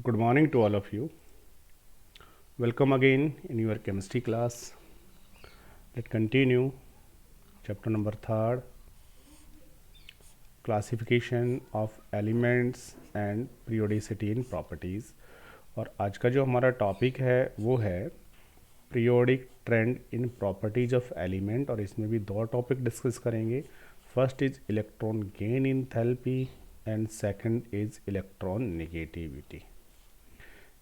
Good morning to all of you. Welcome again in your chemistry class. Let's continue chapter number 3, classification of elements and periodicity in properties. और आज का जो हमारा topic है वो है periodic trend in properties of element, और इसमें भी दो टॉपिक डिस्कस करेंगे. First is electron gain enthalpy and second is electron negativity.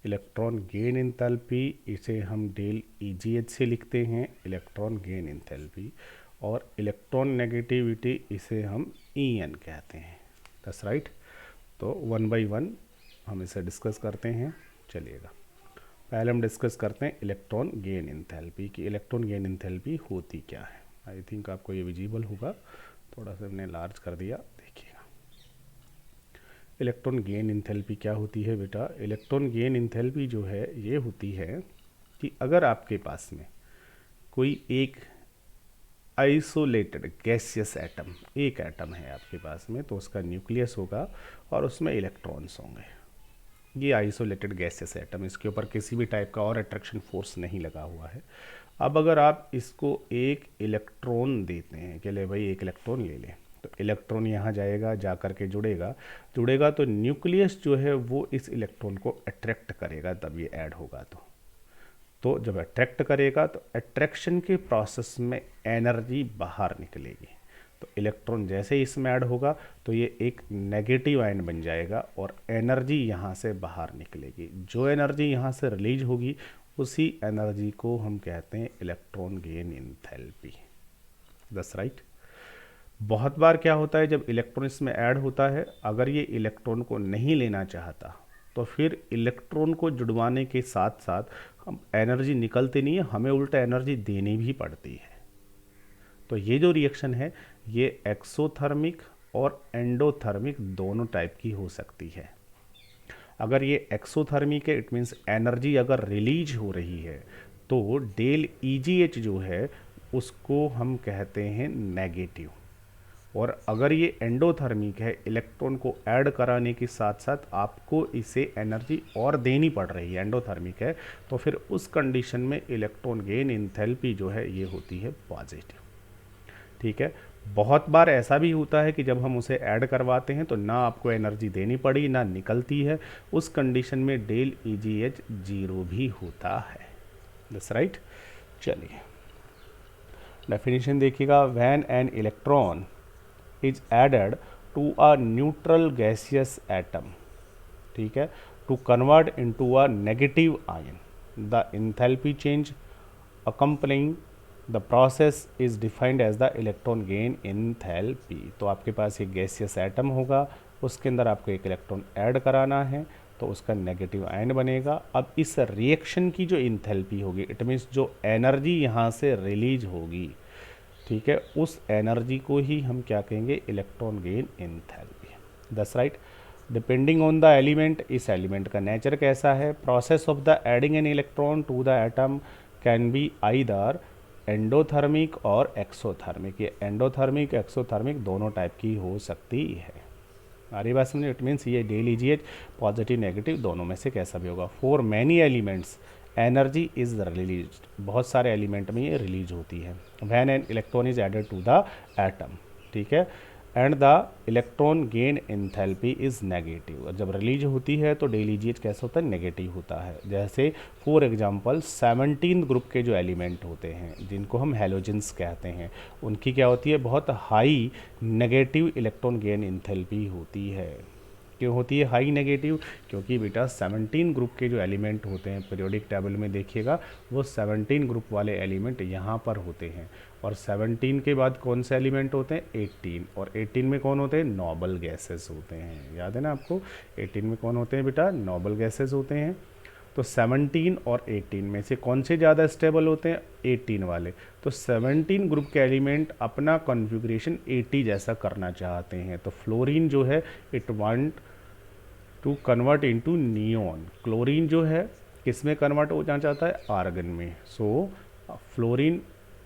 Electron gain enthalpy इसे हम डेल EGH से लिखते हैं, इलेक्ट्रॉन गेन इंथैल्पी, और इलेक्ट्रॉन नेगेटिविटी इसे हम EN कहते हैं. That's right. तो वन बाय वन हम इसे डिस्कस करते हैं. चलिएगा, पहले हम डिस्कस करते हैं इलेक्ट्रॉन गेन इंथैल्पी कि इलेक्ट्रॉन गेन इंथैल्पी होती क्या है. आई थिंक आपको ये विजिबल होगा, थोड़ा सा हमने लार्ज कर दिया. देखिएगा, इलेक्ट्रॉन गेन इंथैल्पी क्या होती है बेटा. इलेक्ट्रॉन गेन इंथैल्पी जो है ये होती है कि अगर आपके पास में कोई एक आइसोलेटेड गैसियस एटम, एक एटम है आपके पास में, तो उसका न्यूक्लियस होगा और उसमें इलेक्ट्रॉन्स होंगे. ये आइसोलेटेड गैसियस एटम, इसके ऊपर किसी भी टाइप का और अट्रैक्शन फोर्स नहीं लगा हुआ है. अब अगर आप इसको एक इलेक्ट्रॉन देते हैं कि ले भाई एक इलेक्ट्रॉन ले लें, तो इलेक्ट्रॉन यहाँ जाएगा, जा कर के जुड़ेगा तो न्यूक्लियस जो है वो इस इलेक्ट्रॉन को अट्रैक्ट करेगा, तब ये ऐड होगा. तो जब अट्रैक्ट करेगा तो अट्रैक्शन के प्रोसेस में एनर्जी बाहर निकलेगी. तो इलेक्ट्रॉन जैसे ही इसमें ऐड होगा तो ये एक नेगेटिव आयन बन जाएगा और एनर्जी यहाँ से बाहर निकलेगी. जो एनर्जी यहाँ से रिलीज होगी उसी एनर्जी को हम कहते हैं electron gain enthalpy. That's right. बहुत बार क्या होता है, जब इलेक्ट्रॉन इसमें ऐड होता है, अगर ये इलेक्ट्रॉन को नहीं लेना चाहता तो फिर इलेक्ट्रॉन को जुड़वाने के साथ साथ हम एनर्जी निकलती नहीं है, हमें उल्टा एनर्जी देनी भी पड़ती है. तो ये जो रिएक्शन है ये एक्सोथर्मिक और एंडोथर्मिक दोनों टाइप की हो सकती है. अगर ये एक्सोथर्मिक है, इट मीन्स एनर्जी अगर रिलीज हो रही है, तो डेल EGH जो है उसको हम कहते हैं नेगेटिव. और अगर ये एंडोथर्मिक है, इलेक्ट्रॉन को ऐड कराने के साथ साथ आपको इसे एनर्जी और देनी पड़ रही है, एंडोथर्मिक है, तो फिर उस कंडीशन में इलेक्ट्रॉन गेन इंथैल्पी जो है ये होती है पॉजिटिव. ठीक है. बहुत बार ऐसा भी होता है कि जब हम उसे ऐड करवाते हैं तो ना आपको एनर्जी देनी पड़ी ना निकलती है, उस कंडीशन में डेल EGH 0 भी होता है. That's right. चलिए डेफिनेशन देखिएगा. When an electron is added to a neutral gaseous atom, ठीक है, to convert into a negative ion, the enthalpy change accompanying the process is defined as the electron gain enthalpy. तो आपके पास एक gaseous atom होगा, उसके अंदर आपको एक इलेक्ट्रॉन ऐड कराना है तो उसका नेगेटिव आयन बनेगा. अब इस रिएक्शन की जो इंथैल्पी होगी, इट मीन्स जो एनर्जी यहाँ से रिलीज होगी, ठीक है, उस एनर्जी को ही हम क्या कहेंगे, electron gain enthalpy. That's right. Depending on the element, इस एलिमेंट का नेचर कैसा है, process of the adding an electron to the atom can be either endothermic or exothermic. ये एंडोथर्मिक एक्सोथर्मिक दोनों टाइप की हो सकती है. हमारी बात समझे. इट मीन्स ये डेल EGH पॉजिटिव नेगेटिव दोनों में से कैसा भी होगा. For many elements energy is release, बहुत सारे एलिमेंट में ये रिलीज होती है. When an electron is added to the atom, ठीक है, and the electron gain enthalpy is negative. और जब रिलीज होती है तो डेल EGH कैसा होता है, नेगेटिव होता है. जैसे फॉर एग्जांपल 17 ग्रुप के जो एलिमेंट होते हैं जिनको हम हैलोजेंस कहते हैं, उनकी क्या होती है, बहुत high negative electron gain enthalpy होती है. क्यों होती है हाई नेगेटिव, क्योंकि बेटा 17 ग्रुप के जो एलिमेंट होते हैं पीरियोडिक टेबल में देखिएगा, वो 17 ग्रुप वाले एलिमेंट यहाँ पर होते हैं. और 17 के बाद कौन से एलिमेंट होते हैं, 18. और 18 में कौन होते हैं, नोबल गैसेस होते हैं. याद है ना आपको, 18 में कौन होते हैं बेटा, नोबल गैसेस होते हैं. तो 17 और 18 में से कौन से ज़्यादा स्टेबल होते हैं, 18 वाले. तो 17 ग्रुप के एलिमेंट अपना कॉन्फ़िगरेशन 80 जैसा करना चाहते हैं. तो फ्लोरीन जो है it want to convert into neon. Chlorine जो है किस में कन्वर्ट हो जाना चाहता है, आर्गन में. So fluorine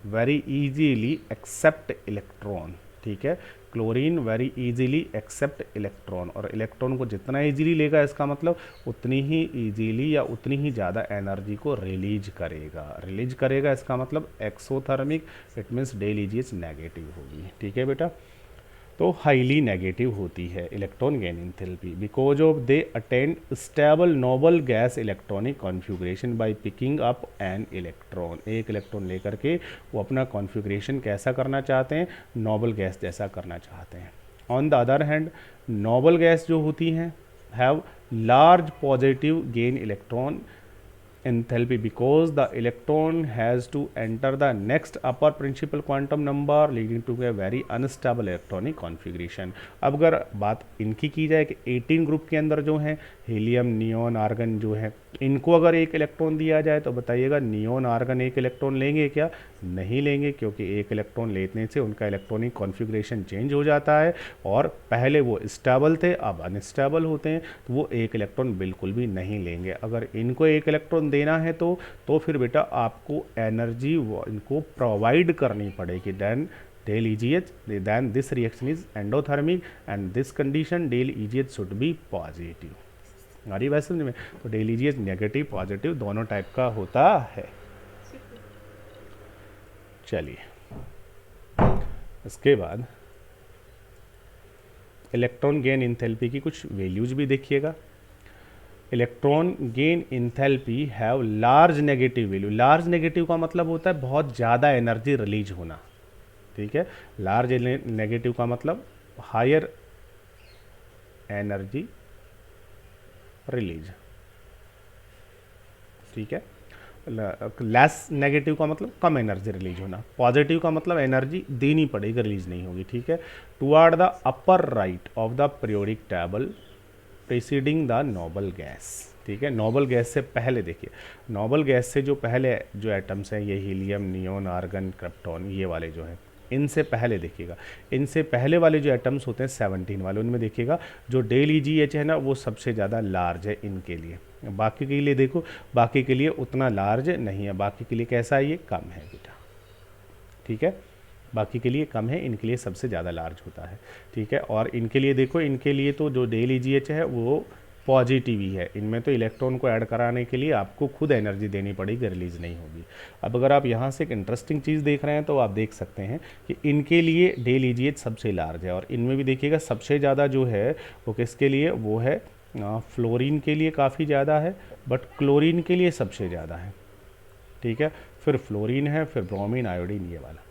very easily accept electron. ठीक है। Chlorine very easily accept electron, और इलेक्ट्रॉन को जितना इजीली लेगा इसका मतलब उतनी ही इजीली या उतनी ही ज़्यादा एनर्जी को रिलीज करेगा इसका मतलब एक्सोथर्मिक, इट मीन्स डे लीजिए नेगेटिव होगी, ठीक है बेटा। तो हाईली नेगेटिव होती है electron gain enthalpy because of they attend stable noble gas electronic configuration by picking up an electron. एक इलेक्ट्रॉन लेकर के वो अपना कॉन्फ़िगरेशन कैसा करना चाहते हैं, नोबल गैस जैसा करना चाहते हैं। On the other hand noble gas जो होती हैं have large positive gain electron enthalpy because the electron has to enter the next upper principal quantum number leading to a very unstable electronic configuration। अब अगर बात इनकी की जाए कि 18 ग्रुप के अंदर जो है हीलियम, नियोन, आर्गन जो है, इनको अगर एक इलेक्ट्रॉन दिया जाए तो बताइएगा नियोन, आर्गन एक इलेक्ट्रॉन लेंगे क्या? नहीं लेंगे, क्योंकि एक इलेक्ट्रॉन लेने से उनका इलेक्ट्रॉनिक कॉन्फ़िगरेशन चेंज हो जाता है और पहले वो स्टेबल थे अब अनस्टेबल होते हैं, तो वो एक इलेक्ट्रॉन बिल्कुल भी नहीं लेंगे। अगर इनको एक इलेक्ट्रॉन देना है तो फिर बेटा आपको एनर्जी इनको प्रोवाइड करनी पड़ेगी। Then del EGH, then this reaction is endothermic and this condition del EGH should be positive. हमारी बात समझ में? तो डेल ईजीएच नेगेटिव पॉजिटिव दोनों टाइप का होता है। चलिए इसके बाद इलेक्ट्रॉन गेन एंथैल्पी की कुछ वैल्यूज भी देखिएगा। Electron gain enthalpy have large negative value. Large negative का मतलब होता है बहुत ज़्यादा एनर्जी रिलीज होना, ठीक है। लार्ज नेगेटिव का मतलब हायर एनर्जी रिलीज, ठीक है। लेस नेगेटिव का मतलब कम एनर्जी रिलीज होना। पॉजिटिव का मतलब एनर्जी देनी पड़ेगी, रिलीज नहीं होगी, ठीक है। Toward the upper right of the periodic table preceding the noble gas, ठीक है। नोबल गैस से पहले देखिए, नोबल गैस से जो पहले जो एटम्स हैं ये हीलियम, नियोन, आर्गन, क्रिप्टॉन, ये वाले जो हैं इनसे पहले देखिएगा, इनसे पहले वाले जो एटम्स होते हैं 17 वाले, उनमें देखिएगा जो डेल ईजीएच है ना वो सबसे ज़्यादा लार्ज है इनके लिए। बाकी के लिए देखो, बाकी के लिए उतना लार्ज नहीं है, बाकी के लिए कैसा है, ये कम है बेटा, ठीक है। बाकी के लिए कम है, इनके लिए सबसे ज़्यादा लार्ज होता है, ठीक है। और इनके लिए देखो, इनके लिए तो जो डेल ईजीएच है वो पॉजिटिव ही है, इनमें तो इलेक्ट्रॉन को ऐड कराने के लिए आपको खुद एनर्जी देनी पड़ेगी, रिलीज नहीं होगी। अब अगर आप यहाँ से एक इंटरेस्टिंग चीज़ देख रहे हैं तो आप देख सकते हैं कि इनके लिए डेल ईजीएच सबसे लार्ज है, और इनमें भी देखिएगा सबसे ज़्यादा जो है वो किसके लिए, वो है फ्लोरीन के लिए काफ़ी ज़्यादा है, बट क्लोरीन के लिए सबसे ज़्यादा है, ठीक है। फिर फ्लोरीन है, फिर ब्रोमीन, आयोडीन, ये वाला।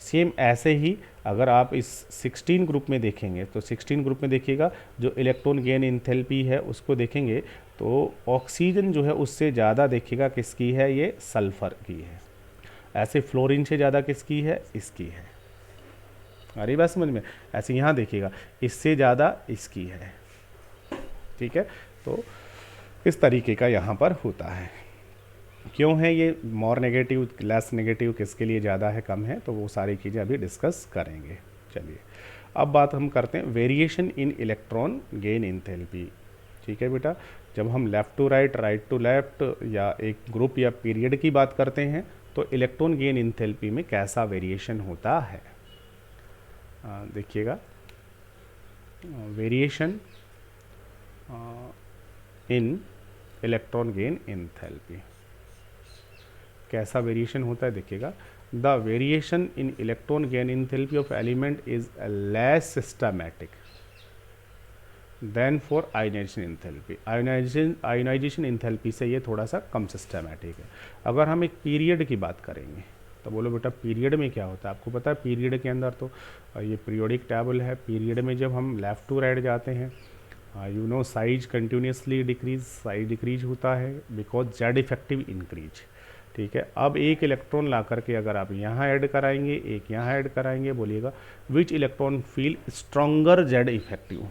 सेम ऐसे ही अगर आप इस 16 ग्रुप में देखेंगे तो 16 ग्रुप में देखिएगा जो इलेक्ट्रॉन गेन एंथैल्पी है उसको देखेंगे तो ऑक्सीजन जो है उससे ज़्यादा देखिएगा किसकी है, ये सल्फ़र की है। ऐसे फ्लोरीन से ज़्यादा किसकी है, इसकी है। अरे बात समझ में? ऐसे यहाँ देखिएगा इससे ज़्यादा इसकी है, ठीक है। तो इस तरीके का यहाँ पर होता है। क्यों है ये मोर नेगेटिव, लेस नेगेटिव, किसके लिए ज़्यादा है, कम है, तो वो सारी चीज़ें अभी डिस्कस करेंगे। चलिए अब बात हम करते हैं variation in electron gain enthalpy, ठीक है बेटा। जब हम left to right, right to left या एक ग्रुप या पीरियड की बात करते हैं तो इलेक्ट्रॉन गेन एंथैल्पी में कैसा वेरिएशन होता है, देखिएगा। Variation in electron gain enthalpy कैसा वेरिएशन होता है, देखिएगा। The variation in electron gain enthalpy of element is less systematic than for ionization enthalpy. Ionization enthalpy से ये थोड़ा सा कम सिस्टमैटिक है। अगर हम एक पीरियड की बात करेंगे तो बोलो बेटा पीरियड में क्या होता है, आपको पता है पीरियड के अंदर तो ये पीरियोडिक टेबल है। पीरियड में जब हम लेफ़्ट टू राइट जाते हैं you know size continuously decrease, size decrease होता है बिकॉज जेड इफेक्टिव इंक्रीज, ठीक है। अब एक इलेक्ट्रॉन ला करके अगर आप यहाँ ऐड कराएंगे, एक यहाँ ऐड कराएंगे, बोलिएगा which electron feel stronger Z effective,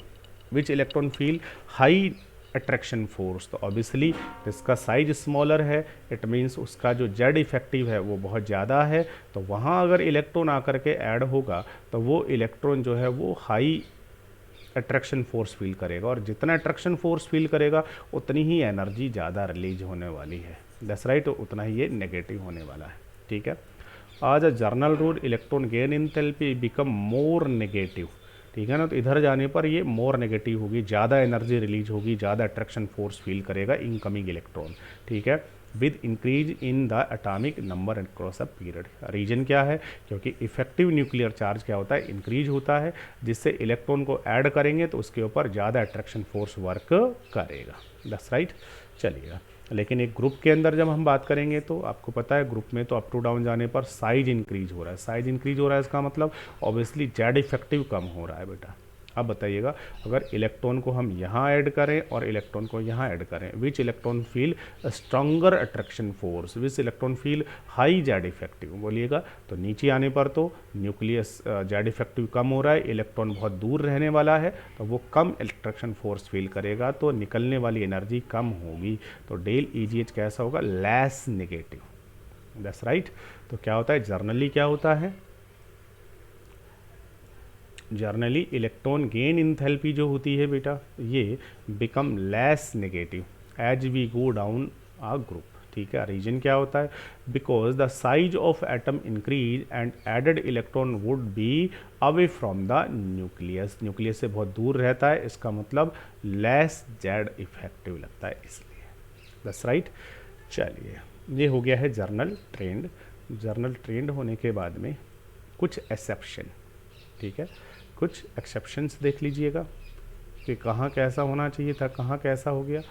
which electron feel high attraction force. तो ऑब्वियसली इसका साइज स्मॉलर है, इट मीन्स उसका जो जेड इफेक्टिव है वो बहुत ज़्यादा है। तो वहाँ अगर इलेक्ट्रॉन आकर के ऐड होगा तो वो इलेक्ट्रॉन जो है वो हाई अट्रैक्शन फोर्स फील करेगा, और जितना अट्रैक्शन फोर्स फील करेगा उतनी ही एनर्जी ज़्यादा रिलीज होने वाली है। दैट्स राइट, उतना ही ये नेगेटिव होने वाला है, ठीक है। आज a general rule electron gain enthalpy become more negative, ठीक है ना। तो इधर जाने पर ये मोर नेगेटिव होगी, ज़्यादा एनर्जी रिलीज होगी, ज़्यादा अट्रैक्शन फोर्स फील करेगा इनकमिंग इलेक्ट्रॉन, ठीक है, with increase in the atomic number across a period. Reason क्या है, क्योंकि इफेक्टिव न्यूक्लियर चार्ज क्या होता है, इंक्रीज होता है, जिससे इलेक्ट्रॉन को ऐड करेंगे तो उसके ऊपर ज़्यादा अट्रैक्शन फोर्स वर्क करेगा। That's right. चलिएगा, लेकिन एक ग्रुप के अंदर जब हम बात करेंगे तो आपको पता है ग्रुप में तो अप टू डाउन जाने पर साइज इंक्रीज हो रहा है। साइज इंक्रीज हो रहा है इसका मतलब ऑब्वियसली जेड इफेक्टिव कम हो रहा है बेटा। अब बताइएगा, अगर इलेक्ट्रॉन को हम यहाँ ऐड करें और इलेक्ट्रॉन को यहाँ ऐड करें, which electron feel stronger attraction force, which electron feel high Z effective, बोलिएगा। तो नीचे आने पर तो न्यूक्लियस जेड इफेक्टिव कम हो रहा है, इलेक्ट्रॉन बहुत दूर रहने वाला है तो वो कम अट्रैक्शन फोर्स फील करेगा, तो निकलने वाली एनर्जी कम होगी। तो डेल EGH कैसा होगा, लेस नेगेटिव। That's right. तो क्या होता है जर्नली, क्या होता है जर्नली, इलेक्ट्रॉन गेन इंथैल्पी जो होती है बेटा, ये become less negative as we go down a group, ठीक है। रीजन क्या होता है, because the size of atom increase and added electron would be away from the nucleus, nucleus से बहुत दूर रहता है, इसका मतलब लेस जेड इफेक्टिव लगता है, इसलिए। That's right. चलिए, ये हो गया है जर्नल ट्रेंड। जर्नल ट्रेंड होने के बाद में कुछ एक्सेप्शन, ठीक है, कुछ एक्सेप्शंस देख लीजिएगा कि कहाँ कैसा होना चाहिए था, कहाँ कैसा हो गया।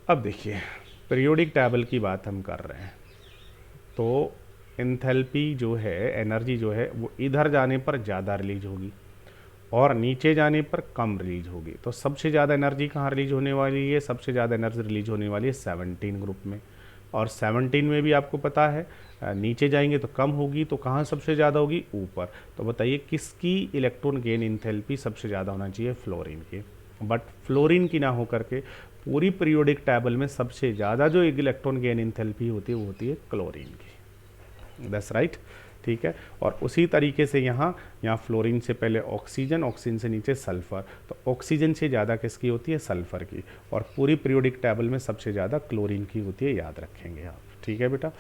अब देखिए, पीरियोडिक टेबल की बात हम कर रहे हैं, तो एंथैल्पी जो है, एनर्जी जो है, वो इधर जाने पर ज़्यादा रिलीज होगी और नीचे जाने पर कम रिलीज होगी। तो सबसे ज़्यादा एनर्जी कहाँ रिलीज होने वाली है, सबसे ज़्यादा एनर्जी रिलीज होने वाली है 17 ग्रुप में। और 17 में भी आपको पता है नीचे जाएंगे तो कम होगी, तो कहाँ सबसे ज़्यादा होगी, ऊपर। तो बताइए किसकी इलेक्ट्रॉन गेन इंथैल्पी सबसे ज़्यादा होना चाहिए, फ्लोरीन की। बट फ्लोरीन की ना हो करके पूरी पीरियोडिक टेबल में सबसे ज़्यादा जो इलेक्ट्रॉन गेन इंथैल्पी होती है वो होती है क्लोरीन की। दैट्स राइट, ठीक है। और उसी तरीके से यहाँ फ्लोरीन से पहले ऑक्सीजन, ऑक्सीजन से नीचे सल्फर, तो ऑक्सीजन से ज़्यादा किसकी होती है, सल्फर की। और पूरी पीरियोडिक टेबल में सबसे ज़्यादा क्लोरीन की होती है, याद रखेंगे आप, ठीक है बेटा।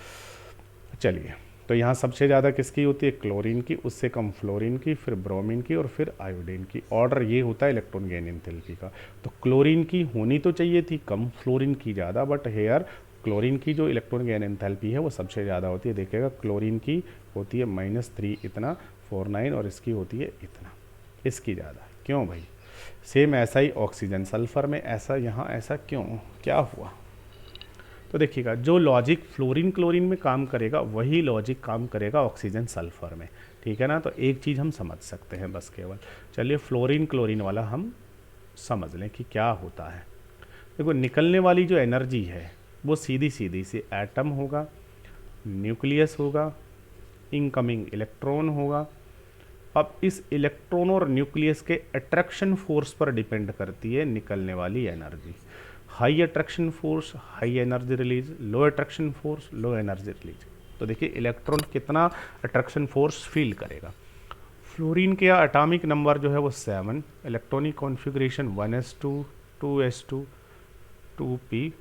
चलिए, तो यहाँ सबसे ज़्यादा किसकी होती है, क्लोरीन की, उससे कम फ्लोरीन की, फिर ब्रोमीन की और फिर आयोडीन की। ऑर्डर ये होता है इलेक्ट्रॉन गेन इंथैल्पी का। तो क्लोरीन की होनी तो चाहिए थी कम, फ्लोरीन की ज़्यादा, बट हेयर क्लोरीन की जो इलेक्ट्रॉन गेन एंथैल्पी है वो सबसे ज़्यादा होती है। देखिएगा क्लोरीन की होती है -3 इतना 49 और इसकी होती है इतना, इसकी ज़्यादा। क्यों भाई, सेम ऐसा ही ऑक्सीजन सल्फर में ऐसा, यहाँ ऐसा क्यों, क्या हुआ। तो देखिएगा, जो लॉजिक फ्लोरीन क्लोरीन में काम करेगा वही लॉजिक काम करेगा ऑक्सीजन सल्फर में, ठीक है ना। तो एक चीज़ हम समझ सकते हैं बस केवल। चलिए फ्लोरीन क्लोरीन वाला हम समझ लें कि क्या होता है। देखो, निकलने वाली जो एनर्जी है वो सीधी सीधी सी एटम होगा, न्यूक्लियस होगा, इनकमिंग इलेक्ट्रॉन होगा। अब इस इलेक्ट्रॉन और न्यूक्लियस के अट्रैक्शन फोर्स पर डिपेंड करती है निकलने वाली energy. High attraction force high energy release, low attraction force low energy release. तो देखिए इलेक्ट्रॉन कितना अट्रैक्शन फोर्स फील करेगा। फ्लोरीन के एटॉमिक नंबर जो है वो 7, electronic configuration 1s2 2s2 2p,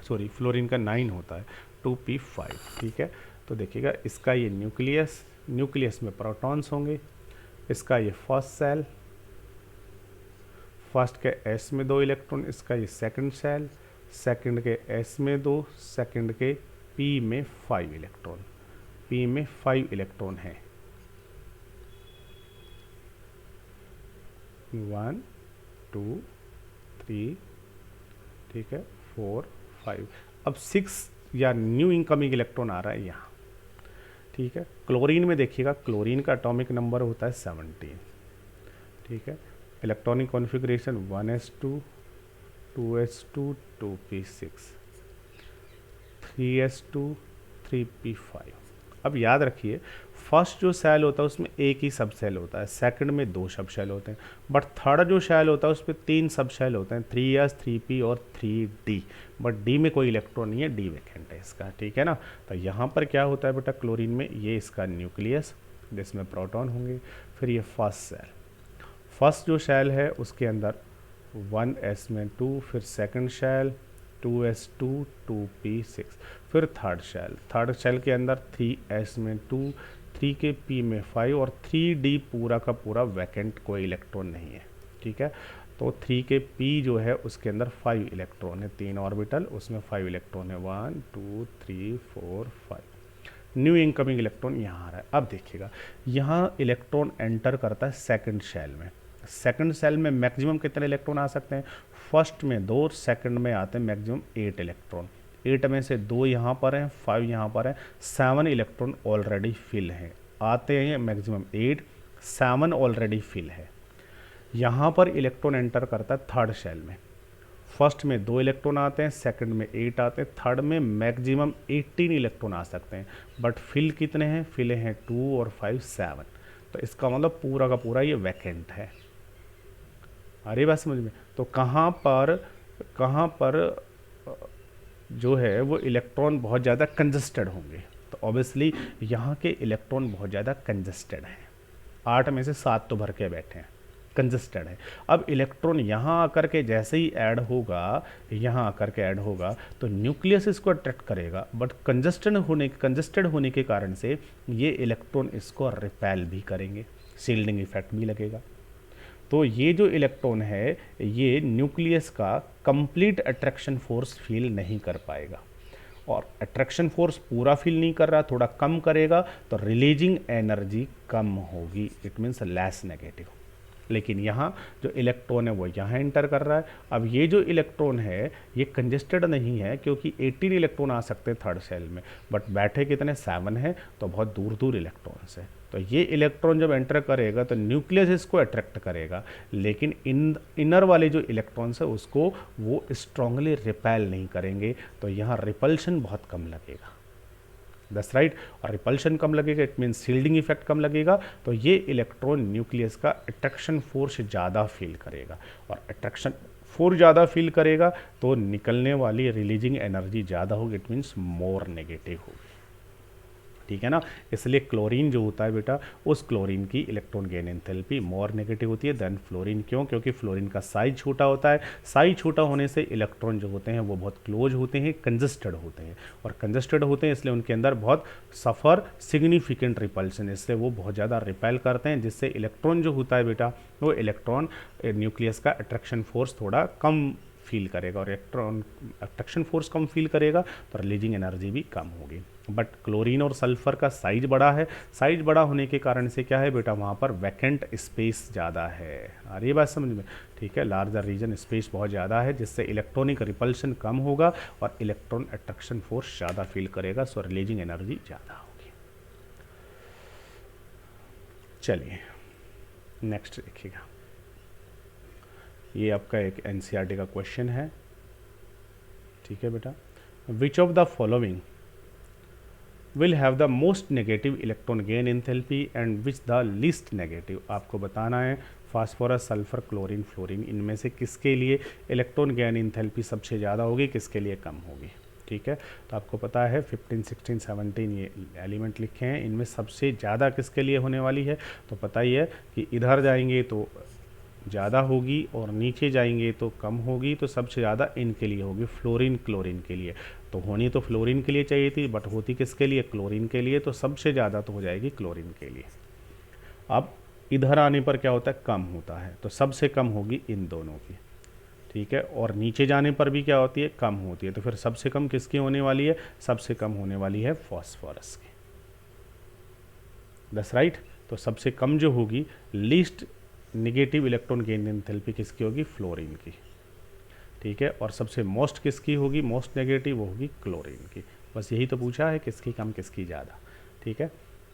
sorry fluorine का 9 होता है, 2p5, ठीक है। तो देखिएगा इसका ये न्यूक्लियस, न्यूक्लियस में प्रोटॉन्स होंगे। इसका ये फर्स्ट सेल, फर्स्ट के s में 2 इलेक्ट्रॉन, इसका ये सेकंड सेल, सेकंड के s में 2, सेकंड के p में 5 इलेक्ट्रॉन, p में 5 इलेक्ट्रॉन हैं। 1 2 3, ठीक है, 4 5। अब 6 या न्यू इनकमिंग इलेक्ट्रॉन आ रहा है यहाँ, ठीक है। क्लोरीन में देखिएगा, क्लोरीन का एटॉमिक नंबर होता है 17, ठीक है। Electronic configuration 1s2 2s2 2p6 3s2 3p5। अब याद रखिए, फर्स्ट जो सेल होता है उसमें एक ही सब सेल होता है, सेकंड में 2 सब सेल होते हैं, बट थर्ड जो सेल होता है उसमें 3 सब सेल होते हैं, 3s 3p और 3d। बट d में कोई इलेक्ट्रॉन नहीं है, d वैकेंट है इसका, ठीक है ना। तो यहाँ पर क्या होता है बेटा, क्लोरीन में ये इसका न्यूक्लियस जिसमें प्रोटॉन होंगे, फिर ये फर्स्ट सेल, फर्स्ट जो सेल है उसके अंदर 1s में 2, फिर सेकंड सेल 2s2 2p6। फिर थर्ड शेल के अंदर 3s में 2, 3 के p में 5 और 3d पूरा का पूरा वैकेंट, कोई इलेक्ट्रॉन नहीं है। ठीक है, तो 3 के p जो है उसके अंदर 5 इलेक्ट्रॉन है, 3 ऑर्बिटल, उसमें 5 इलेक्ट्रॉन है, 1 2 3 4 5। न्यू इनकमिंग इलेक्ट्रॉन यहाँ आ रहा है। अब देखिएगा, यहाँ इलेक्ट्रॉन एंटर करता है सेकंड शेल में। सेकंड शेल में मैक्सिमम कितने इलेक्ट्रॉन आ सकते हैं? फर्स्ट में 2, सेकंड में आते हैं मैक्सिमम 8 इलेक्ट्रॉन। 8 में से 2 यहाँ पर हैं, 5 यहाँ पर हैं, 7 इलेक्ट्रॉन ऑलरेडी फिल हैं। आते हैं मैक्सिमम 8, 7 ऑलरेडी फिल है। यहाँ पर इलेक्ट्रॉन एंटर करता है थर्ड शेल में। फर्स्ट में 2 इलेक्ट्रॉन आते हैं, सेकंड में 8 आते हैं, थर्ड में मैक्सिमम 18 इलेक्ट्रॉन आ सकते हैं। बट फिल कितने हैं? फिले हैं 2 और 5 7। तो इसका मतलब पूरा का पूरा ये वैकेंट है। अरे बात समझ में? तो कहाँ पर जो है वो इलेक्ट्रॉन बहुत ज़्यादा कंजस्टेड होंगे? तो ऑब्वियसली यहाँ के इलेक्ट्रॉन बहुत ज़्यादा कंजस्टेड हैं। 8 में से 7 तो भर के बैठे हैं, कंजस्टेड है। अब इलेक्ट्रॉन यहाँ आकर के जैसे ही ऐड होगा, यहाँ आकर के ऐड होगा तो न्यूक्लियस इसको अट्रैक्ट करेगा, बट कंजस्टेड होने के कारण से ये इलेक्ट्रॉन इसको रिपेल भी करेंगे, शील्डिंग इफेक्ट भी लगेगा। तो ये जो इलेक्ट्रॉन है ये न्यूक्लियस का कंप्लीट अट्रैक्शन फोर्स फील नहीं कर पाएगा, और अट्रैक्शन फोर्स पूरा फील नहीं कर रहा, थोड़ा कम करेगा, तो रिलीजिंग एनर्जी कम होगी, इट मीन्स लेस नेगेटिव। लेकिन यहाँ जो इलेक्ट्रॉन है वो यहाँ एंटर कर रहा है। अब ये जो इलेक्ट्रॉन है ये कंजेस्टेड नहीं है, क्योंकि 18 इलेक्ट्रॉन आ सकते हैं थर्ड सेल में, बट बैठे कितने 7 हैं, तो बहुत दूर दूर इलेक्ट्रॉन्स है। तो ये इलेक्ट्रॉन जब एंटर करेगा तो न्यूक्लियस इसको अट्रैक्ट करेगा, लेकिन इनर वाले जो इलेक्ट्रॉन्स है उसको वो स्ट्रांगली रिपेल नहीं करेंगे, तो यहाँ रिपल्शन बहुत कम लगेगा। That's right. और रिपल्शन कम लगेगा, इट मीन्स शील्डिंग इफेक्ट कम लगेगा, तो ये इलेक्ट्रॉन न्यूक्लियस का अट्रैक्शन फोर्स ज़्यादा फील करेगा, और अट्रैक्शन फोर्स ज़्यादा फील करेगा तो निकलने वाली रिलीजिंग एनर्जी ज़्यादा होगी, इट मीन्स मोर नेगेटिव होगी। ठीक है ना? इसलिए क्लोरीन जो होता है बेटा, उस क्लोरीन की electron gain enthalpy more negative होती है देन फ्लोरीन। क्यों? क्योंकि फ्लोरीन का साइज छोटा होता है। साइज छोटा होने से इलेक्ट्रॉन जो होते हैं वो बहुत क्लोज होते हैं, कंजस्टेड होते हैं, और कंजस्टेड होते हैं इसलिए उनके अंदर बहुत सफ़र सिग्निफिकेंट रिपल्शन, इससे वो बहुत ज़्यादा रिपेल करते हैं, जिससे इलेक्ट्रॉन जो होता है बेटा, वो इलेक्ट्रॉन न्यूक्लियस का अट्रैक्शन फोर्स थोड़ा कम फील करेगा, और इलेक्ट्रॉन अट्रैक्शन फोर्स कम फील करेगा तो रिलीजिंग एनर्जी भी कम होगी। बट क्लोरीन और सल्फर का साइज बड़ा है, साइज बड़ा होने के कारण से क्या है बेटा, वहाँ पर वैकेंट स्पेस ज़्यादा है। और ये बात समझ में? ठीक है, लार्जर रीजन स्पेस बहुत ज़्यादा है, जिससे इलेक्ट्रॉनिक रिपल्शन कम होगा और इलेक्ट्रॉन अट्रैक्शन फोर्स ज़्यादा फील करेगा, सो रिलीजिंग एनर्जी ज़्यादा होगी। चलिए नेक्स्ट देखिएगा, ये आपका एक एनसीईआरटी का क्वेश्चन है। ठीक है बेटा, which of the following will have the most negative electron gain enthalpy and which the least negative. आपको बताना है फास्फोरस, सल्फर, क्लोरीन, फ्लोरीन, इनमें से किसके लिए इलेक्ट्रॉन गेन एंथैल्पी सबसे ज़्यादा होगी, किसके लिए कम होगी। ठीक है, तो आपको पता है 15, 16, 17 ये एलिमेंट लिखे हैं, इनमें सबसे ज़्यादा किसके लिए होने वाली है, तो पता ही है कि इधर जाएंगे तो ज़्यादा होगी और नीचे जाएंगे तो कम होगी, तो सबसे ज़्यादा इनके लिए होगी, फ्लोरीन क्लोरीन के लिए। तो होनी तो फ्लोरीन के लिए चाहिए थी, बट होती किसके लिए, क्लोरीन के लिए, तो सबसे ज़्यादा तो हो जाएगी क्लोरीन के लिए। अब इधर आने पर क्या होता है, कम होता है, तो सबसे कम होगी इन दोनों की। ठीक है, और नीचे जाने पर भी क्या होती है, कम होती है, तो फिर सबसे कम किसकी होने वाली है, सबसे कम होने वाली है फॉस्फोरस की। That's right. तो सबसे कम जो होगी, least negative electron gain enthalpy किसकी होगी, फ्लोरीन की। ठीक है, और सबसे मोस्ट किसकी होगी, मोस्ट नेगेटिव, वो होगी क्लोरीन की। बस यही तो पूछा है, किसकी कम किसकी ज़्यादा। ठीक है,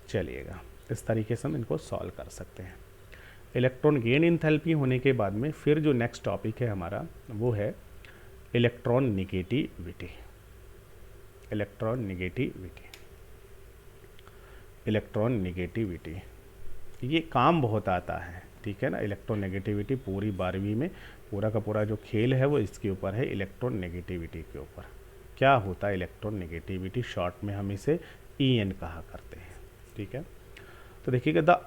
चलिएगा इस तरीके से हम इनको सॉल्व कर सकते हैं। इलेक्ट्रॉन गेन एंथैल्पी होने के बाद में फिर जो नेक्स्ट टॉपिक है हमारा वो है electron negativity. Electron negativity, electron negativity ये काम बहुत आता है। ठीक है ना, इलेक्ट्रॉन नेगेटिविटी पूरी 12वीं में पूरा का पूरा जो खेल है वो इसके ऊपर है, इलेक्ट्रॉन नेगेटिविटी के ऊपर। क्या होता है इलेक्ट्रॉन नेगेटिविटी, शॉर्ट में हम इसे EN कहा करते हैं। ठीक है, तो देखिएगा, the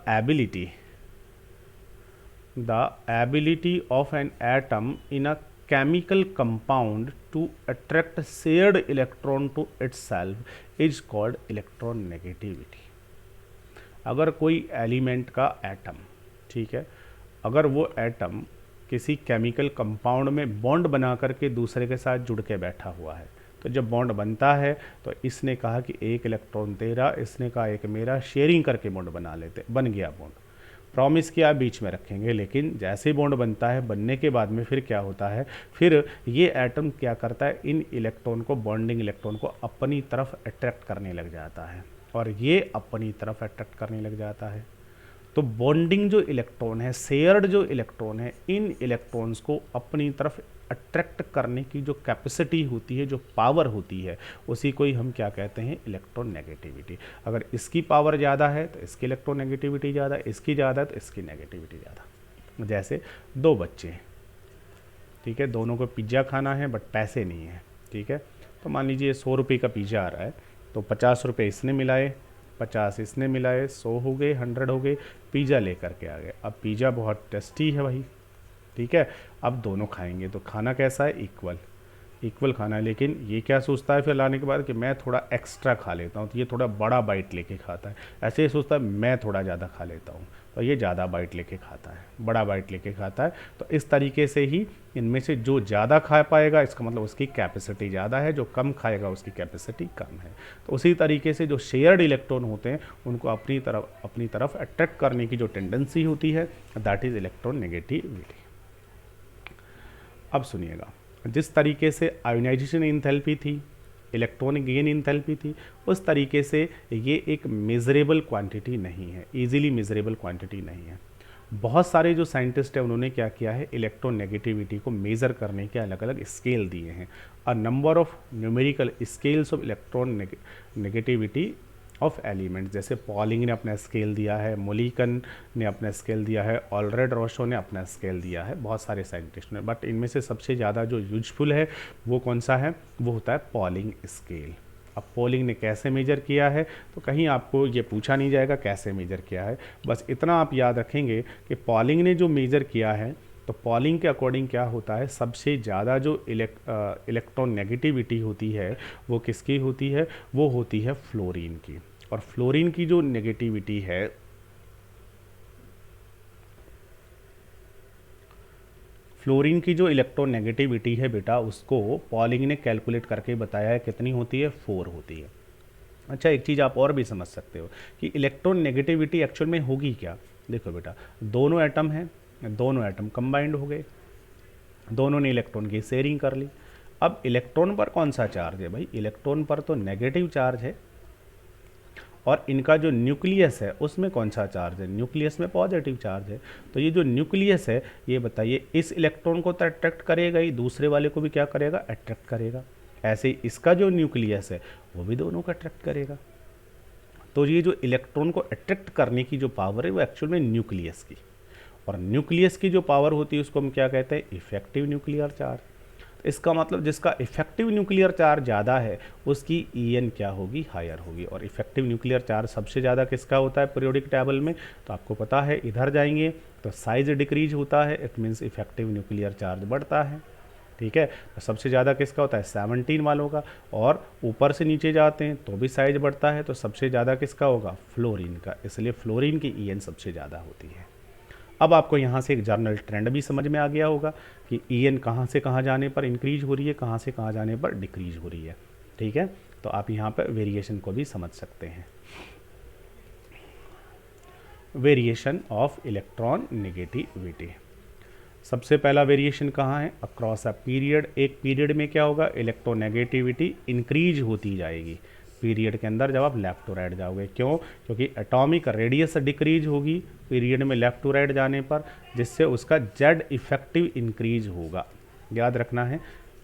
ability of an atom in a chemical compound to attract shared electron to itself is called electronegativity। अगर कोई एलिमेंट का एटम, ठीक है, अगर वो एटम किसी केमिकल कंपाउंड में बॉन्ड बना करके दूसरे के साथ जुड़ के बैठा हुआ है, तो जब बॉन्ड बनता है तो इसने कहा कि एक इलेक्ट्रॉन तेरा, इसने कहा एक मेरा, शेयरिंग करके बॉन्ड बना लेते, बन गया बॉन्ड, प्रॉमिस किया बीच में रखेंगे। लेकिन जैसे बॉन्ड बनता है, बनने के बाद में फिर क्या होता है, फिर ये एटम क्या करता है, इन इलेक्ट्रॉन को, बॉन्डिंग इलेक्ट्रॉन को अपनी तरफ अट्रैक्ट करने लग जाता है, और ये अपनी तरफ अट्रैक्ट करने लग जाता है। तो बॉन्डिंग जो इलेक्ट्रॉन है, शेयर्ड जो इलेक्ट्रॉन है, इन इलेक्ट्रॉन्स को अपनी तरफ अट्रैक्ट करने की जो कैपेसिटी होती है, जो पावर होती है, उसी को ही हम क्या कहते हैं, इलेक्ट्रोनेगेटिविटी। अगर इसकी पावर ज़्यादा है तो इसकी इलेक्ट्रोनेगेटिविटी ज़्यादा, इसकी ज़्यादा तो इसकी नेगेटिविटी ज़्यादा। जैसे दो बच्चे हैं, ठीक है, दोनों को पिज़्ज़ा खाना है बट पैसे नहीं है, ठीक है, तो मान लीजिए 100 रुपये का पिज़्ज़ा आ रहा है, तो 50 रुपये इसने मिलाए, 50 इसने मिलाए, 100 हो गए, 100 हो गए, पिज़्ज़ा लेकर के आ गए। अब पिज़्ज़ा बहुत टेस्टी है भाई, ठीक है, अब दोनों खाएंगे, तो खाना कैसा है, इक्वल खाना है। लेकिन ये क्या सोचता है फिर लाने के बाद कि मैं थोड़ा एक्स्ट्रा खा लेता हूँ, तो ये थोड़ा बड़ा बाइट लेके खाता है। ऐसे ही सोचता है मैं थोड़ा ज़्यादा खा लेता हूँ, तो ये ज़्यादा बाइट लेके खाता है, बड़ा बाइट लेके खाता है। तो इस तरीके से ही इनमें से जो ज़्यादा खा पाएगा, इसका मतलब उसकी कैपेसिटी ज़्यादा है, जो कम खाएगा उसकी कैपेसिटी कम है। तो उसी तरीके से जो शेयर्ड इलेक्ट्रॉन होते हैं, उनको अपनी तरफ अट्रैक्ट करने की जो टेंडेंसी होती है, दैट इज़ इलेक्ट्रोनेगेटिविटी। अब सुनिएगा, जिस तरीके से आयोनाइजेशन इंथैल्पी थी, इलेक्ट्रॉनिक गेन इंथैल्पी थी, उस तरीके से ये एक मेजरेबल क्वांटिटी नहीं है, इजीली मेजरेबल क्वांटिटी नहीं है। बहुत सारे जो साइंटिस्ट हैं उन्होंने क्या किया है, इलेक्ट्रोनेगेटिविटी को मेज़र करने के अलग अलग स्केल दिए हैं। A number of numerical scales of electron negativity of elements, जैसे पॉलिंग ने अपना स्केल दिया है, मोलिकन ने अपना स्केल दिया है, ऑलरेड रोशो ने अपना स्केल दिया है, बहुत सारे साइंटिस्ट ने। बट इनमें से सबसे ज़्यादा जो यूजफुल है वो कौन सा है, वो होता है पॉलिंग स्केल। अब पॉलिंग ने कैसे मेजर किया है, तो कहीं आपको ये पूछा नहीं जाएगा कैसे मेजर किया है, बस इतना आप याद रखेंगे कि पॉलिंग ने जो मेजर किया है, तो पॉलिंग के अकॉर्डिंग क्या होता है, सबसे ज़्यादा जो इलेक्ट्रॉन नेगेटिविटी होती है वो किसकी होती है, वो होती है फ्लोरीन की। और फ्लोरीन की जो नेगेटिविटी है, फ्लोरीन की जो इलेक्ट्रॉन नेगेटिविटी है बेटा, उसको पॉलिंग ने कैलकुलेट करके बताया है कितनी होती है, 4 होती है। अच्छा, एक चीज़ आप और भी समझ सकते हो कि इलेक्ट्रॉन नेगेटिविटी एक्चुअल में होगी क्या। देखो बेटा, दोनों एटम हैं, दोनों एटम कंबाइंड हो गए, दोनों ने इलेक्ट्रॉन की शेयरिंग कर ली। अब इलेक्ट्रॉन पर कौन सा चार्ज है भाई, इलेक्ट्रॉन पर तो नेगेटिव चार्ज है, और इनका जो न्यूक्लियस है उसमें कौन सा चार्ज है, न्यूक्लियस में पॉजिटिव चार्ज है। तो ये जो न्यूक्लियस है, ये बताइए, इस इलेक्ट्रॉन को तो अट्रैक्ट करेगा ही, दूसरे वाले को भी क्या करेगा, अट्रैक्ट करेगा। ऐसे ही इसका जो न्यूक्लियस है वो भी दोनों को अट्रैक्ट करेगा। तो ये जो इलेक्ट्रॉन को अट्रैक्ट करने की जो पावर है वो एक्चुअल में न्यूक्लियस की, और न्यूक्लियस की जो पावर होती है उसको हम क्या कहते हैं, इफेक्टिव न्यूक्लियर चार्ज। इसका मतलब जिसका इफेक्टिव न्यूक्लियर चार्ज ज़्यादा है उसकी EN क्या होगी, हायर होगी। और इफेक्टिव न्यूक्लियर चार्ज सबसे ज़्यादा किसका होता है पीरियोडिक टेबल में, तो आपको पता है, इधर जाएंगे तो साइज डिक्रीज होता है, it means effective nuclear charge बढ़ता है, ठीक है। तो सबसे ज़्यादा किसका होता है, 17 वालों का, और ऊपर से नीचे जाते हैं तो भी साइज बढ़ता है, तो सबसे ज़्यादा किसका होगा, फ्लोरीन का, इसलिए फ्लोरीन की EN सबसे ज़्यादा होती है। अब आपको यहाँ से एक जर्नल ट्रेंड भी समझ में आ गया होगा कि EN कहाँ से कहाँ जाने पर इंक्रीज हो रही है, कहाँ से कहाँ जाने पर डिक्रीज हो रही है, ठीक है। तो आप यहाँ पर वेरिएशन को भी समझ सकते हैं। वेरिएशन ऑफ इलेक्ट्रॉन नेगेटिविटी, सबसे पहला वेरिएशन कहाँ है, अक्रॉस अ पीरियड। एक पीरियड में क्या होगा, इलेक्ट्रोनेगेटिविटी इंक्रीज होती जाएगी पीरियड के अंदर जब आप लेफ्ट टू राइट जाओगे। क्यों, क्योंकि एटॉमिक रेडियस डिक्रीज होगी पीरियड में लेफ्ट टू राइट जाने पर, जिससे उसका जेड इफेक्टिव इंक्रीज होगा। याद रखना है,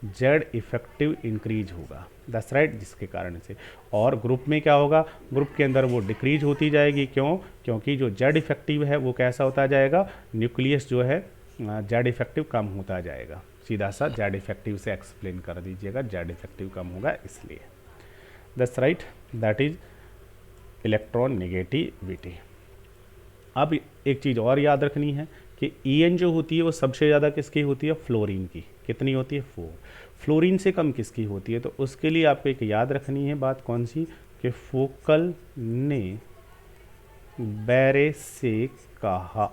जेड इफेक्टिव इंक्रीज होगा, दैट्स राइट, जिसके कारण से। और ग्रुप में क्या होगा, ग्रुप के अंदर वो डिक्रीज होती जाएगी। क्यों, क्योंकि जो जेड इफेक्टिव है वो कैसा होता जाएगा, न्यूक्लियस जो है जेड इफेक्टिव कम होता जाएगा। सीधा सा जेड इफेक्टिव से एक्सप्लेन कर दीजिएगा, जेड इफेक्टिव कम होगा इसलिए, that's right, that is electron negativity. अब एक चीज़ और याद रखनी है कि EN जो होती है वो सबसे ज़्यादा किसकी होती है, फ्लोरीन की। कितनी होती है 4। फ्लोरीन से कम किसकी होती है, तो उसके लिए आपको एक याद रखनी है बात, कौन सी, कि फोकल ने बैरे से कहा,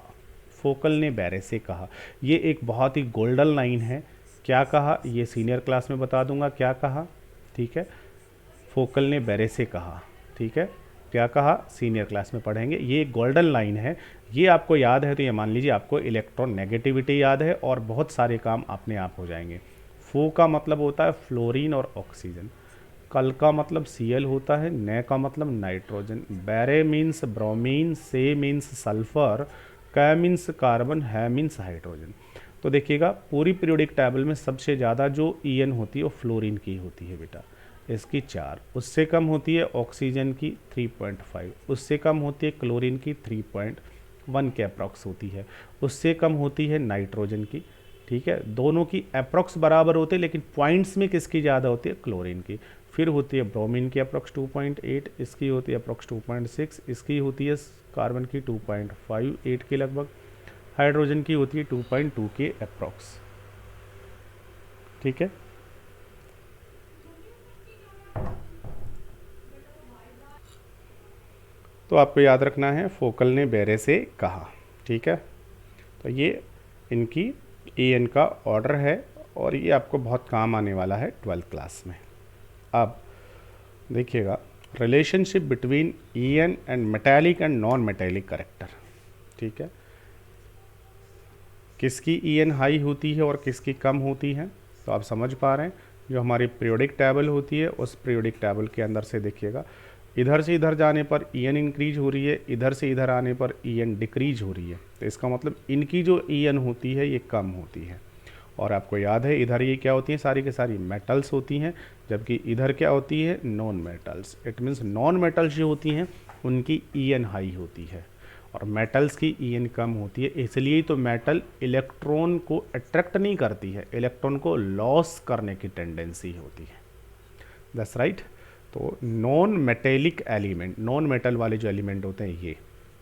फोकल ने बैरे से कहा। ये एक बहुत ही गोल्डन लाइन है। क्या कहा, ये सीनियर क्लास में बता दूंगा क्या कहा, ठीक है। फोकल ने बैरे से कहा, ठीक है, क्या कहा सीनियर क्लास में पढ़ेंगे। ये एक गोल्डन लाइन है, ये आपको याद है तो ये मान लीजिए आपको इलेक्ट्रॉन नेगेटिविटी याद है और बहुत सारे काम अपने आप हो जाएंगे। फो का मतलब होता है फ्लोरीन और ऑक्सीजन, कल का मतलब Cl होता है, ने का मतलब नाइट्रोजन, बैरे मीन्स ब्रोमीन, से मीन्स सल्फर, कै मीन्स कार्बन, है मीन्स हाइड्रोजन। तो देखिएगा पूरी पीरियोडिक टेबल में सबसे ज़्यादा जो En होती है वो फ्लोरीन की होती है बेटा, इसकी 4, उससे कम होती है ऑक्सीजन की 3.5, उससे कम होती है क्लोरीन की 3.1 के अप्रॉक्स होती है, उससे कम होती है नाइट्रोजन की, ठीक है। दोनों की अप्रॉक्स बराबर होते हैं लेकिन पॉइंट्स में किसकी ज़्यादा होती है, क्लोरीन की। फिर होती है ब्रोमीन की अप्रॉक्स 2.8, इसकी होती है अप्रॉक्स 2.6, इसकी होती है कार्बन की 2.58 के लगभग, हाइड्रोजन की होती है 2.2 के अप्रॉक्स, ठीक है। तो आपको याद रखना है फोकल ने बैरे से कहा, ठीक है। तो ये इनकी En का ऑर्डर है और ये आपको बहुत काम आने वाला है 12th क्लास में। अब देखिएगा relationship between En and metallic and non metallic character, ठीक है। किसकी En हाई होती है और किसकी कम होती है, तो आप समझ पा रहे हैं। जो हमारी पीरियोडिक टेबल होती है उस पीरियोडिक टेबल के अंदर से देखिएगा, इधर से इधर जाने पर En इंक्रीज हो रही है, इधर से इधर आने पर En डिक्रीज हो रही है। तो इसका मतलब इनकी जो En होती है ये कम होती है। और आपको याद है इधर ये क्या होती हैं, सारी की सारी मेटल्स होती हैं, जबकि इधर क्या होती है, non metals. It means non metals जो होती हैं उनकी En हाई होती है और मेटल्स की En कम होती है। इसलिए तो मेटल इलेक्ट्रॉन को अट्रैक्ट नहीं करती है, इलेक्ट्रॉन को लॉस करने की टेंडेंसी होती है। That's right. तो non metallic element, non metal वाले जो एलिमेंट होते हैं ये,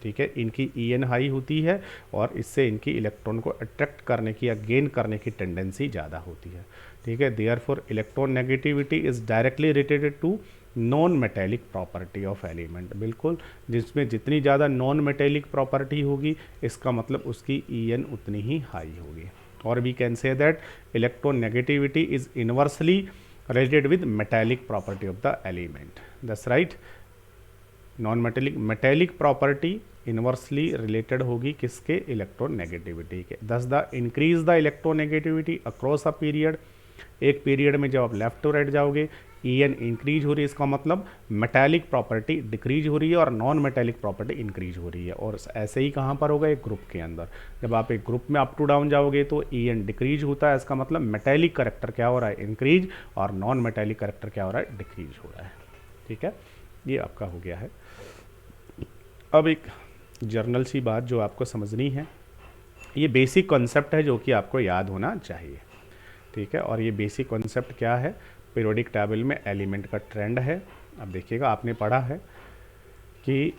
ठीक है, इनकी En हाई होती है और इससे इनकी इलेक्ट्रॉन को अट्रैक्ट करने की या गेन करने की टेंडेंसी ज़्यादा होती है, ठीक है। Therefore electronegativity is directly related to non metallic property of element. बिल्कुल, जिसमें जितनी ज़्यादा नॉन मेटेलिक प्रॉपर्टी होगी इसका मतलब उसकी En उतनी ही हाई होगी। और we can say that electronegativity is inversely related with metallic property of the element. That's right. Non metallic property inversely related होगी किसके, इलेक्ट्रॉन नेगेटिविटी के। Thus the increase the electronegativity across a period, एक period में जब आप left to right जाओगे En increase हो रही है, इसका मतलब मेटालिक प्रॉपर्टी डिक्रीज हो रही है और नॉन मेटालिक प्रॉपर्टी इंक्रीज हो रही है। और ऐसे ही कहाँ पर होगा, एक ग्रुप के अंदर। जब आप एक ग्रुप में अप टू डाउन जाओगे तो En डिक्रीज होता है, इसका मतलब मेटालिक करेक्टर क्या हो रहा है, इंक्रीज, और नॉन मेटालिक करेक्टर क्या हो रहा है, डिक्रीज हो रहा है, ठीक है। ये आपका हो गया है। अब एक जर्नल सी बात जो आपको समझनी है, ये बेसिक कॉन्सेप्ट है जो कि आपको याद होना चाहिए, ठीक है। और ये बेसिक कॉन्सेप्ट क्या है, पीरियोडिक टेबल में एलिमेंट का ट्रेंड है। अब देखिएगा आपने पढ़ा है कि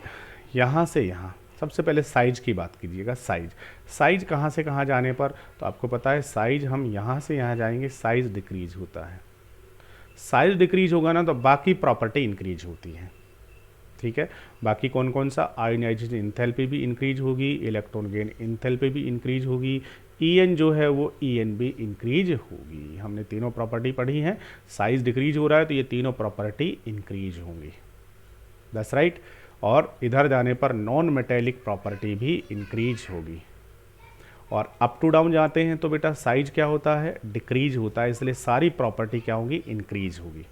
यहाँ से यहाँ, सबसे पहले साइज की बात कीजिएगा। साइज कहाँ से कहाँ जाने पर, तो आपको पता है साइज हम यहाँ से यहाँ जाएंगे साइज डिक्रीज होता है। साइज डिक्रीज होगा ना तो बाकी प्रॉपर्टी इंक्रीज होती है, ठीक है। बाकी कौन कौन सा, आयोनाइजेशन इंथैल्पी भी इंक्रीज होगी, इलेक्ट्रॉन गेन इंथैल्पी भी इंक्रीज होगी, En जो है वो En भी इंक्रीज होगी। हमने तीनों प्रॉपर्टी पढ़ी हैं, साइज डिक्रीज हो रहा है तो ये तीनों प्रॉपर्टी इंक्रीज होंगी, दैट्स राइट। और इधर जाने पर नॉन मेटेलिक प्रॉपर्टी भी इंक्रीज होगी। और अप टू डाउन जाते हैं तो बेटा साइज क्या होता है, डिक्रीज होता है, इसलिए सारी प्रॉपर्टी क्या होगी, इंक्रीज होगी।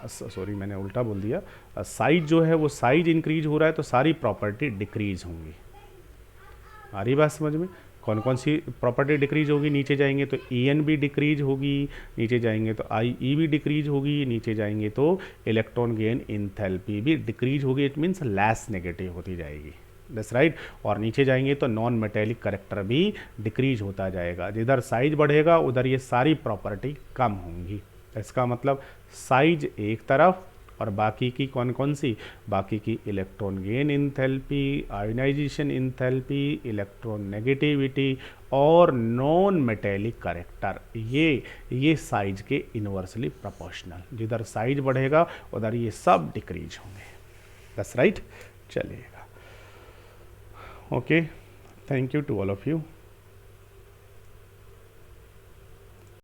सॉरी मैंने उल्टा बोल दिया, साइज जो है वो साइज इंक्रीज हो रहा है तो सारी प्रॉपर्टी डिक्रीज होंगी। आ रही बात समझ में, कौन कौन सी प्रॉपर्टी डिक्रीज होगी, नीचे जाएंगे तो En भी डिक्रीज होगी, नीचे जाएंगे तो IE भी डिक्रीज होगी, नीचे जाएंगे तो इलेक्ट्रॉन गेन इंथैल्पी भी डिक्रीज होगी। इट मीन्स लेस नेगेटिव होती जाएगी, दैट्स राइट। और नीचे जाएंगे तो नॉन मेटेलिक करेक्टर भी डिक्रीज होता जाएगा। जिधर साइज बढ़ेगा उधर ये सारी प्रॉपर्टी कम होंगी। इसका मतलब साइज एक तरफ और बाकी की कौन कौन सी, बाकी की electron gain enthalpy, ionization enthalpy, electron negativity और नॉन मेटेलिक करेक्टर, ये साइज के इन्वर्सली प्रोपोर्शनल, जिधर साइज बढ़ेगा उधर ये सब डिक्रीज होंगे। That's right. चलिएगा, okay, thank you to all of you.